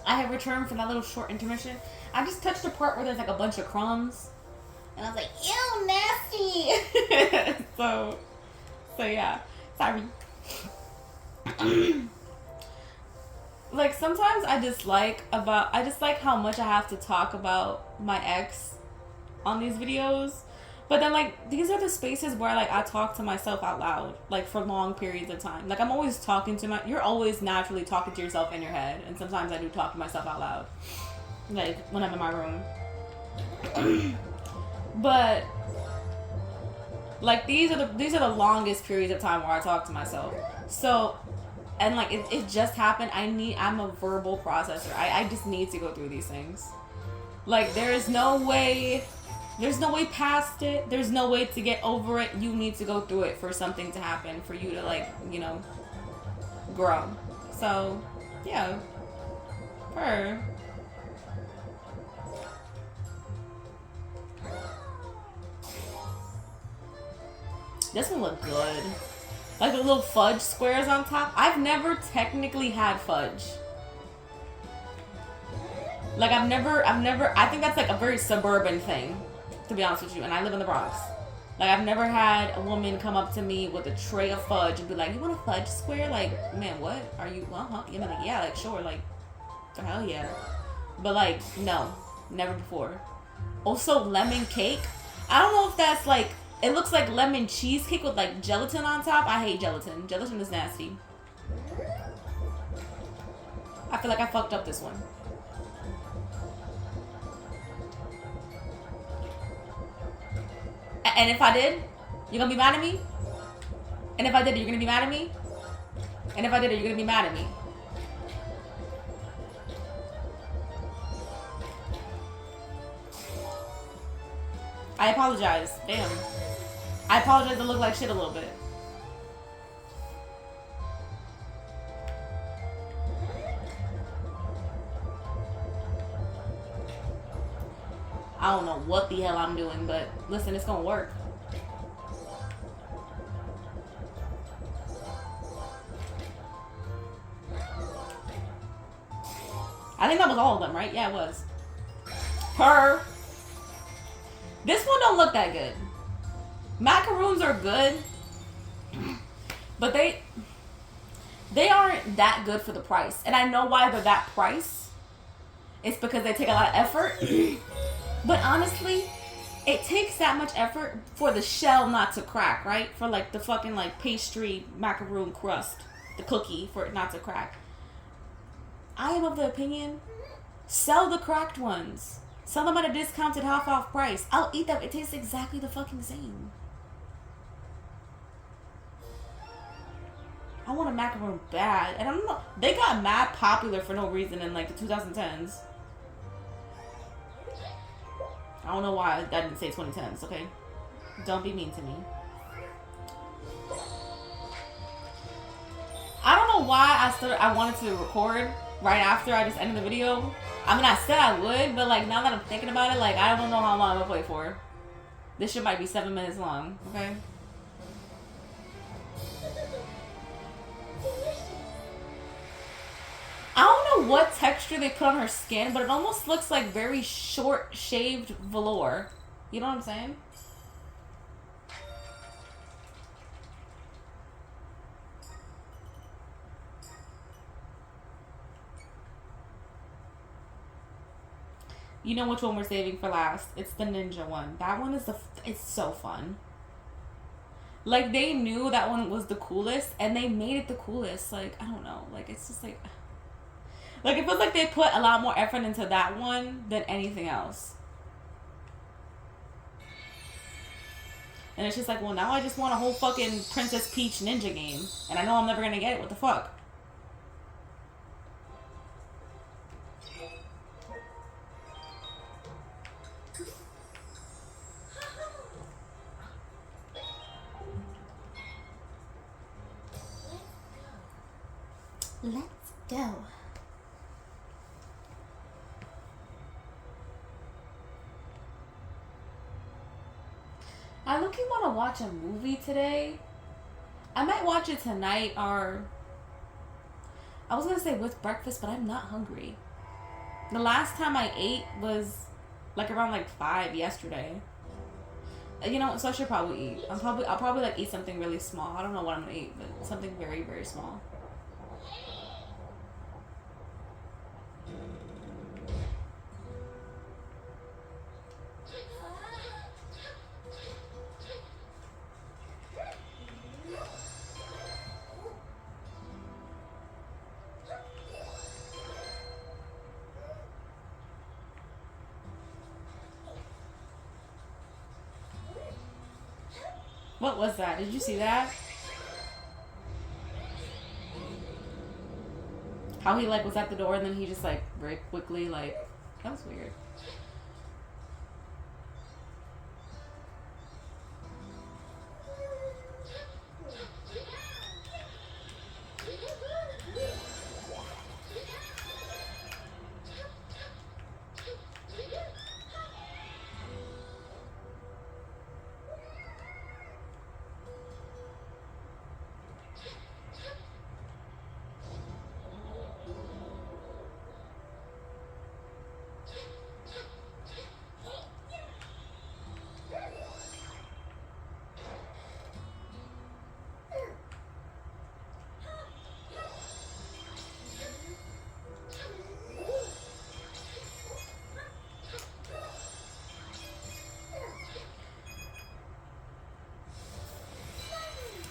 I have returned from that little short intermission. I just touched the part where there's like a bunch of crumbs. And I was like, ew, nasty. so yeah. Sorry. Like sometimes I just like how much I have to talk about my ex on these videos. But then like these are the spaces where like I talk to myself out loud, like for long periods of time. Like I'm always talking to you're always naturally talking to yourself in your head, and sometimes I do talk to myself out loud. Like when I'm in my room. But like these are the longest periods of time where I talk to myself. So and like it just happened. I'm a verbal processor. I just need to go through these things. Like there's no way past it. There's no way to get over it. You need to go through it for something to happen, for you to like, you know, grow. So yeah. Her. This one look good. Like the little fudge squares on top. I've never technically had fudge. Like I think that's like a very suburban thing, to be honest with you. And I live in the Bronx. Like I've never had a woman come up to me with a tray of fudge and be like, "You want a fudge square?" Like, man, what? Are you, huh? You know, like, yeah, like sure, like, hell yeah. But like, no, never before. Also, lemon cake. I don't know if that's like, it looks like lemon cheesecake with like gelatin on top. I hate gelatin. Gelatin is nasty. I feel like I fucked up this one. And if I did, you're gonna be mad at me? And if I did, you're gonna be mad at me? And if I did, you're gonna be mad at me? I apologize. Damn. I apologize to look like shit a little bit. I don't know what the hell I'm doing, but listen, it's gonna work. I think that was all of them, right? Yeah, it was. This one don't look that good. Macaroons are good, but they aren't that good for the price. And I know why they're that price. It's because they take a lot of effort. But honestly, it takes that much effort for the shell not to crack, right? For like the fucking like pastry macaroon crust, the cookie, for it not to crack. I am of the opinion, sell the cracked ones. Sell them at a discounted half off price. I'll eat them. It tastes exactly the fucking same. I want a macaroon bad. And I don't know. They got mad popular for no reason in like the 2010s. I don't know why I didn't say 2010s, okay? Don't be mean to me. I don't know why I wanted to record right after I just ended the video. I mean, I said I would, but like now that I'm thinking about it, like I don't know how long I'm gonna play for. This shit might be 7 minutes long, okay? I don't know what texture they put on her skin, but it almost looks like very short shaved velour. You know what I'm saying? You know which one we're saving for last. It's the ninja one. That one is it's so fun. Like, they knew that one was the coolest, and they made it the coolest. Like, I don't know. Like, it's just like... Like, it feels like they put a lot more effort into that one than anything else. And it's just like, well, now I just want a whole fucking Princess Peach ninja game. And I know I'm never gonna get it. What the fuck? Let's go. I look-y want to watch a movie today. I might watch it tonight, or I was gonna say with breakfast, but I'm not hungry. The last time I ate was like around like 5 yesterday. You know, so I should probably eat. I'll probably like eat something really small. I don't know what I'm gonna eat, but something very, very small. What was that? Did you see that? How he like was at the door and then he just like very quickly like that was weird.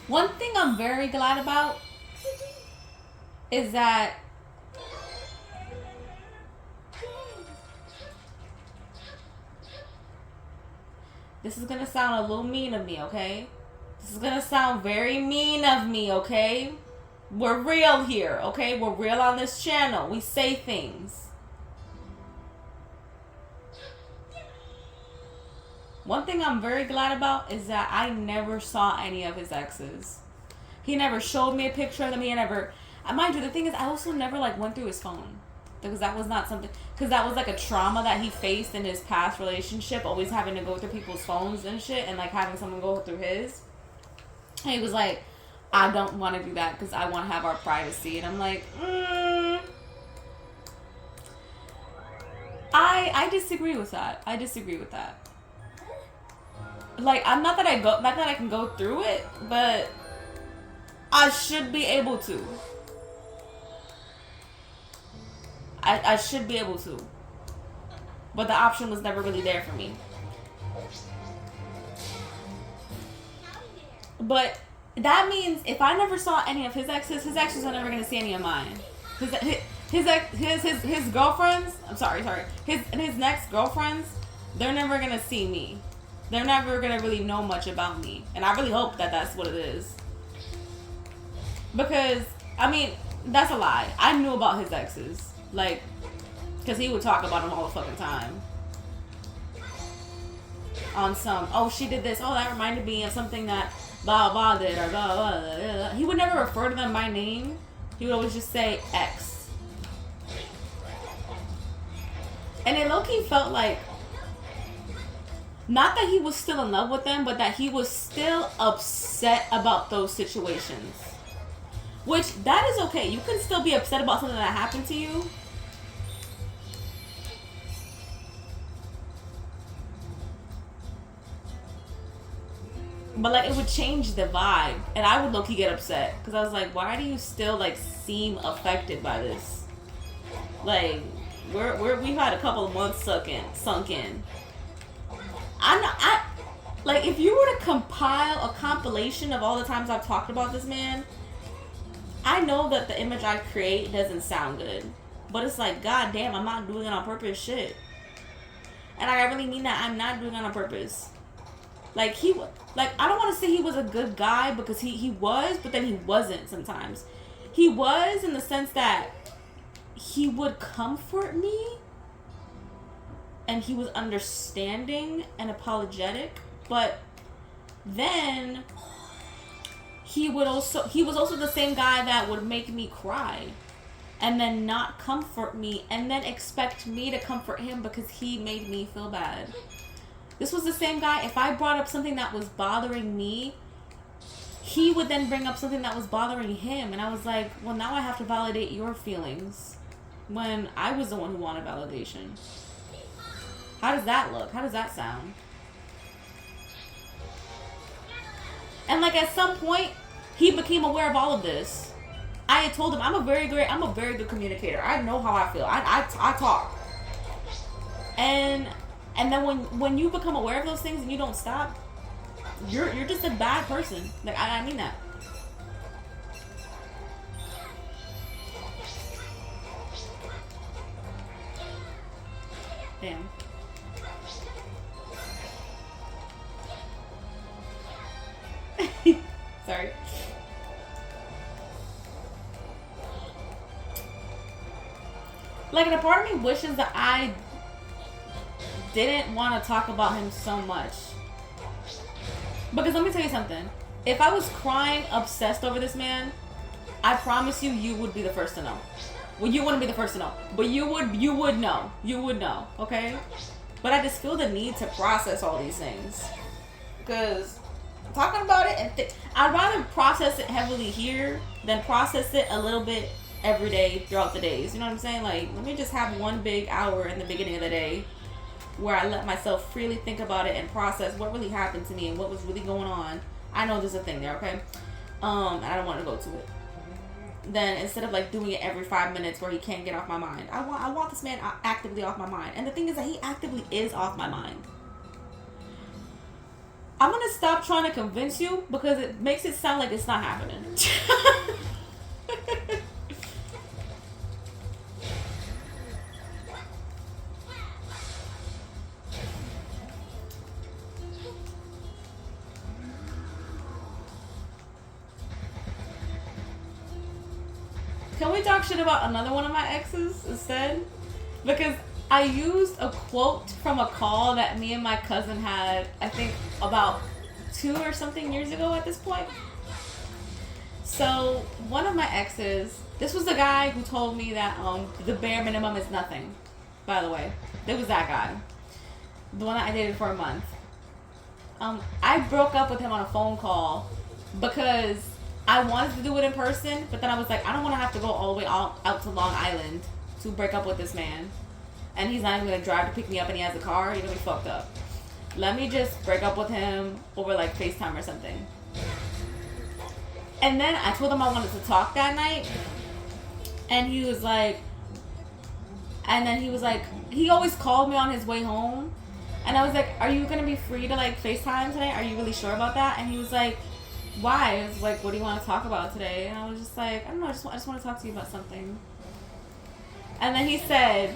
One thing I'm very glad about is that this is gonna sound a little mean of me, okay? This is gonna sound very mean of me, okay? We're real here, okay? We're real on this channel. We say things. One thing I'm very glad about is that I never saw any of his exes. He never showed me a picture of them. He never... Mind you, the thing is, I also never, like, went through his phone. Because that was not something... Because that was, like, a trauma that he faced in his past relationship. Always having to go through people's phones and shit. And, like, having someone go through his. And he was like, I don't want to do that because I want to have our privacy. And I'm like, I disagree with that. I disagree with that. Like, I'm not that I can go through it, but I should be able to. I should be able to. But the option was never really there for me. But that means if I never saw any of his exes are never gonna see any of mine. His girlfriends, I'm sorry, his next girlfriends, they're never gonna see me. They're never gonna really know much about me. And I really hope that that's what it is. Because, I mean, that's a lie. I knew about his exes. Like, because he would talk about them all the fucking time. On some, oh, she did this. Oh, that reminded me of something that blah, blah did. Or blah, blah, blah, blah. He would never refer to them by name. He would always just say ex. And it low-key felt like, not that he was still in love with them, but that he was still upset about those situations. Which, that is okay. You can still be upset about something that happened to you. But, like, it would change the vibe. And I would low-key get upset. Because I was like, why do you still, like, seem affected by this? Like, we've had a couple of months sunk in. Like, if you were to compile a compilation of all the times I've talked about this man, I know that the image I create doesn't sound good. But it's like, god damn, I'm not doing it on purpose shit. And I really mean that. I'm not doing it on purpose. Like, I don't want to say he was a good guy, because he was, but then he wasn't sometimes. He was in the sense that he would comfort me. And he was understanding and apologetic, but then he was also the same guy that would make me cry and then not comfort me and then expect me to comfort him because he made me feel bad. This was the same guy, if I brought up something that was bothering me, he would then bring up something that was bothering him, and I was like, well, now I have to validate your feelings. when I was the one who wanted validation? How does that look? How does that sound? And like at some point, he became aware of all of this. I had told him I'm a very good communicator. I know how I feel. I talk. And then when you become aware of those things and you don't stop, you're just a bad person. Like I mean that. Damn. Sorry. Like, and a part of me wishes that I didn't want to talk about him so much. Because let me tell you something. If I was crying, obsessed over this man, I promise you, you would be the first to know. Well, you wouldn't be the first to know, but you would know. You would know, okay? But I just feel the need to process all these things. Because talking about it, and I'd rather process it heavily here than process it a little bit every day throughout the days. You know what I'm saying? Like, let me just have one big hour in the beginning of the day where I let myself freely think about it and process what really happened to me and what was really going on. I know there's a thing there, okay? And I don't want to go to it. Then instead of like doing it every 5 minutes where he can't get off my mind, I want this man actively off my mind. And the thing is that he actively is off my mind. I'm gonna stop trying to convince you because it makes it sound like it's not happening. Can we talk shit about another one of my exes instead? Because I used a quote from a call that me and my cousin had, I think about 2 or something years ago at this point. So one of my exes, this was the guy who told me that the bare minimum is nothing, by the way. It was that guy. The one that I dated for a month. I broke up with him on a phone call because I wanted to do it in person, but then I was like, I don't want to have to go all the way out to Long Island to break up with this man. And he's not even going to drive to pick me up and he has a car. You're going to be fucked up. Let me just break up with him over like FaceTime or something. And then I told him I wanted to talk that night. And he was like, he always called me on his way home. And I was like, are you going to be free to like FaceTime today? Are you really sure about that? And he was like, why? I was like, what do you want to talk about today? And I was just like, I don't know, I just want to talk to you about something. And then he said,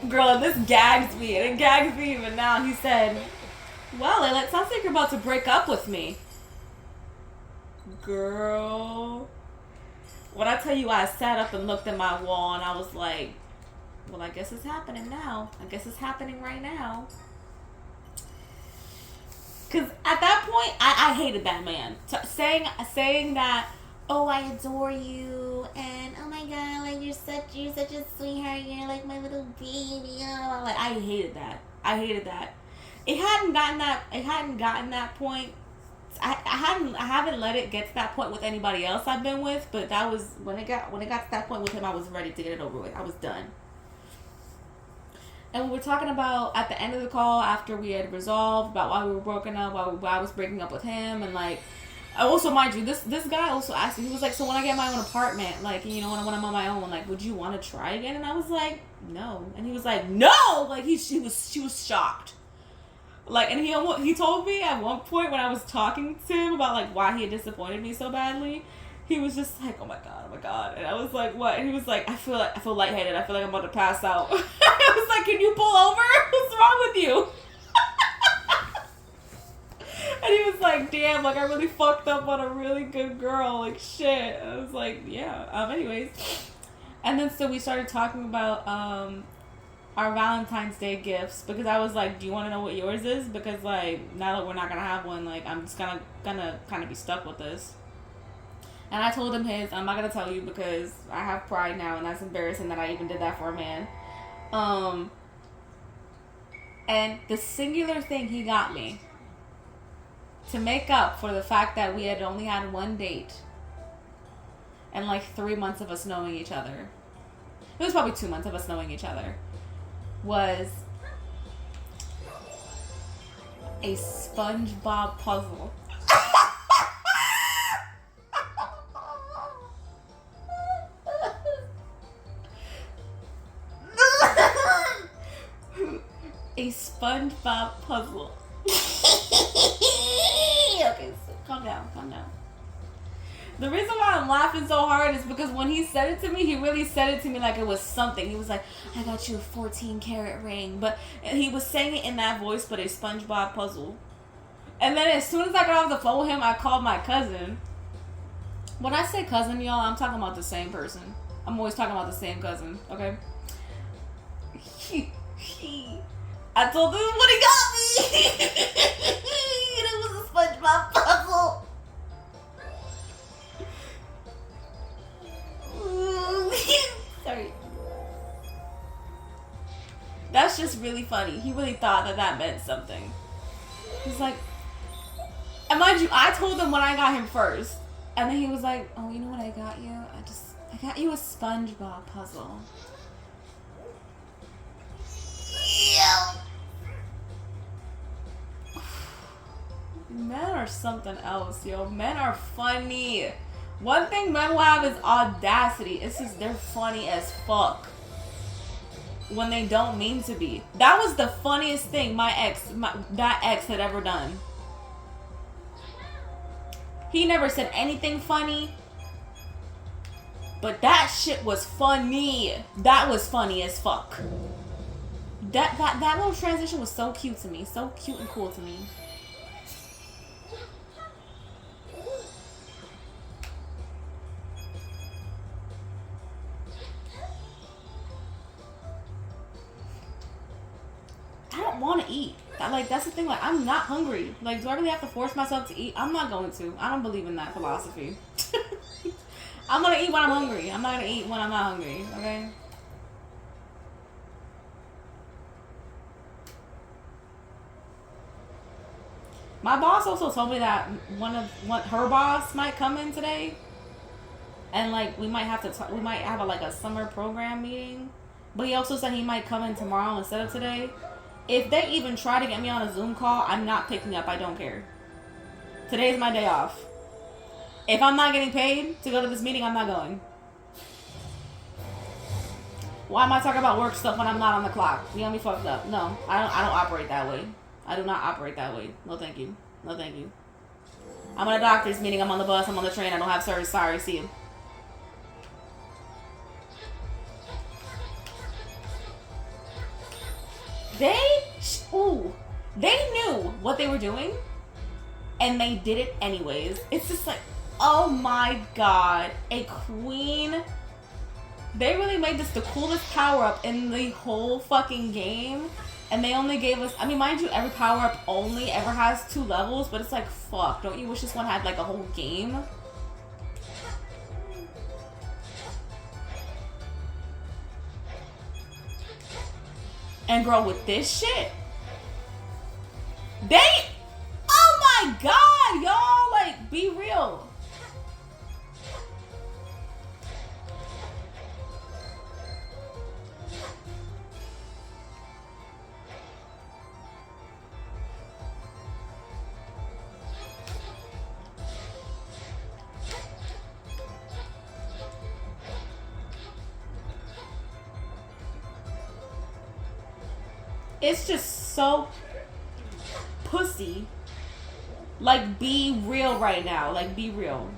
girl, this gags me, and it gags me even now. He said, well, it sounds like you're about to break up with me. Girl. When I tell you I sat up and looked at my wall and I was like, well, I guess it's happening now. I guess it's happening right now. Because at that point, I hated that man. Saying that, oh, I adore you, and oh my god, like you're such a sweetheart, you're like my little baby. Oh, like I hated that. It hadn't gotten that point. I haven't let it get to that point with anybody else I've been with, but that was when it got to that point with him. I was ready to get it over with. I was done. And we were talking about at the end of the call after we had resolved about why we were broken up, why I was breaking up with him, and like, I also, mind you, this guy also asked me, he was like, so when I get my own apartment, like, you know, when I'm on my own, like, would you want to try again? And I was like, no. And he was like, no! Like, she was shocked. Like, and he told me at one point when I was talking to him about like why he had disappointed me so badly, he was just like, oh my god. And I was like, what? And he was like, I feel lightheaded. I feel like I'm about to pass out. I was like, can you pull over? What's wrong with you? And he was like, damn, like I really fucked up on a really good girl. Like shit. And I was like, yeah. Anyways. And then so we started talking about our Valentine's Day gifts, because I was like, do you want to know what yours is? Because like now that we're not gonna have one, like I'm just gonna kind of be stuck with this. And I told him his. I'm not gonna tell you because I have pride now, and that's embarrassing that I even did that for a man. And the singular thing he got me to make up for the fact that we had only had one date and like 3 months of us knowing each other, it was probably 2 months of us knowing each other, was a SpongeBob puzzle. A SpongeBob puzzle. Okay, so calm down. The reason why I'm laughing so hard is because when he said it to me, he really said it to me like it was something. He was like, I got you a 14-karat ring. But he was saying it in that voice, but a SpongeBob puzzle. And then as soon as I got off the phone with him, I called my cousin. When I say cousin, y'all, I'm talking about the same person. I'm always talking about the same cousin, okay? I told him what he got me. It was a SpongeBob puzzle. Sorry. That's just really funny. He really thought that meant something. He's like, and mind you, I told him when I got him first. And then he was like, oh, you know what I got you? I got you a SpongeBob puzzle. Yeah. Men are something else, yo. Men are funny. One thing men will have is audacity. It's just they're funny as fuck when they don't mean to be. That was the funniest thing that ex had ever done. He never said anything funny, but that shit was funny. That was funny as fuck. That little transition was so cute to me. So cute and cool to me. I don't want to eat. That's the thing. Like, I'm not hungry. Like, do I really have to force myself to eat? I'm not going to. I don't believe in that philosophy. I'm going to eat when I'm hungry. I'm not going to eat when I'm not hungry. Okay? My boss also told me that her boss might come in today. And, like, we might have to we might have a summer program meeting. But he also said he might come in tomorrow instead of today. If they even try to get me on a Zoom call, I'm not picking up. I don't care. Today's my day off. If I'm not getting paid to go to this meeting, I'm not going. Why am I talking about work stuff when I'm not on the clock? You got me fucked up. No, I don't operate that way. I do not operate that way. No, thank you. No, thank you. I'm at a doctor's meeting. I'm on the bus. I'm on the train. I don't have service. Sorry. See you. They knew what they were doing, and they did it anyways. It's just like, oh my god, a queen. They really made this the coolest power-up in the whole fucking game, and they only gave us, I mean, mind you, every power-up only ever has 2 levels, but it's like, fuck, don't you wish this one had like a whole game? And girl, with this shit, oh my god, y'all, like, be real. It's just so pussy. Like, be real right now. Like, be real.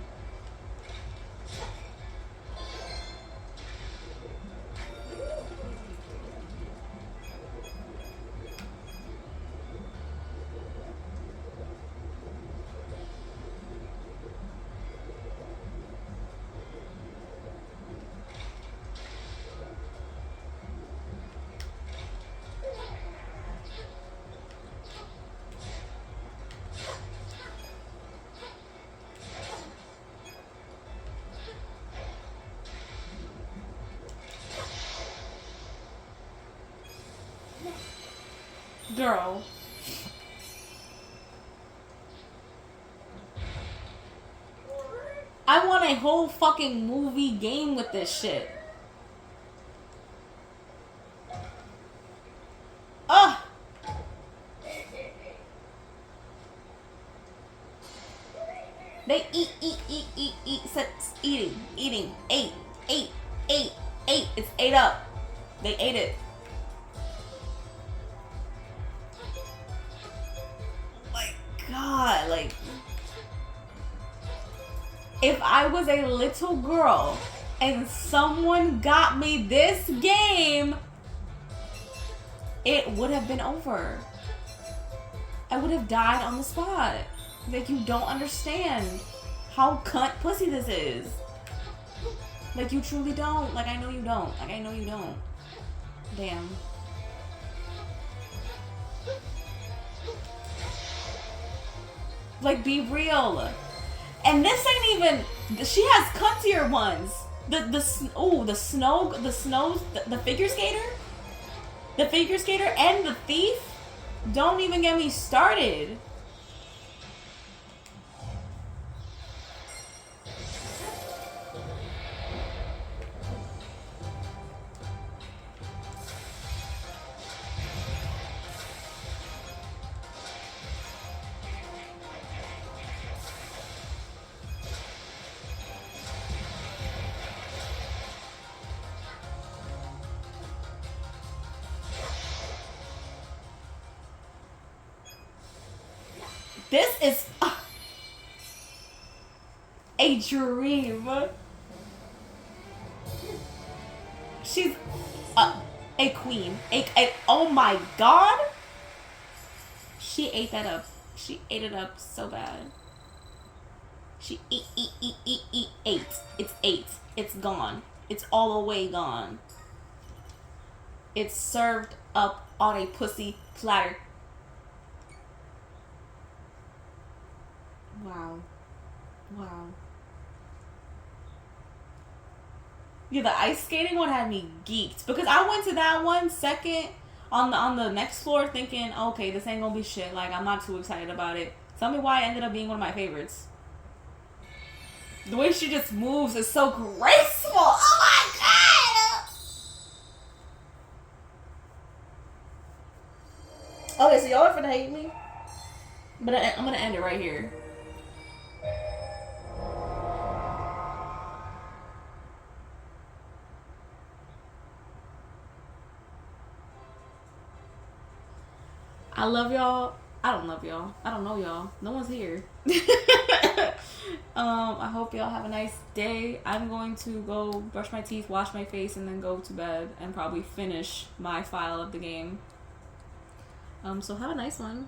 Girl. I want a whole fucking movie game with this shit. They eat. Eating, ate, ate. It's ate up. They ate it. Oh my god, like, if I was a little girl and someone got me this game, it would have been over. I would have died on the spot. Like, you don't understand how cunt pussy this is. Like, you truly don't. Like, I know you don't. Like, I know you don't. Damn. Like, be real. And this ain't even. She has cuntier ones. The figure skater, and the thief. Don't even get me started. This is a dream. She's a queen. Oh my god. She ate that up. She ate it up so bad. She ate. It's ate. It's gone. It's all the way gone. It's served up on a pussy platter. Wow. Yeah, the ice skating one had me geeked because I went to that one second on the next floor thinking, okay, this ain't gonna be shit. Like, I'm not too excited about it. Tell me why it ended up being one of my favorites. The way she just moves is so graceful. Oh my god. Okay, so y'all are finna hate me, but I'm gonna end it right here. I love y'all. I don't love y'all. I don't know y'all. No one's here. I hope y'all have a nice day. I'm going to go brush my teeth, wash my face, and then go to bed and probably finish my file of the game. So have a nice one.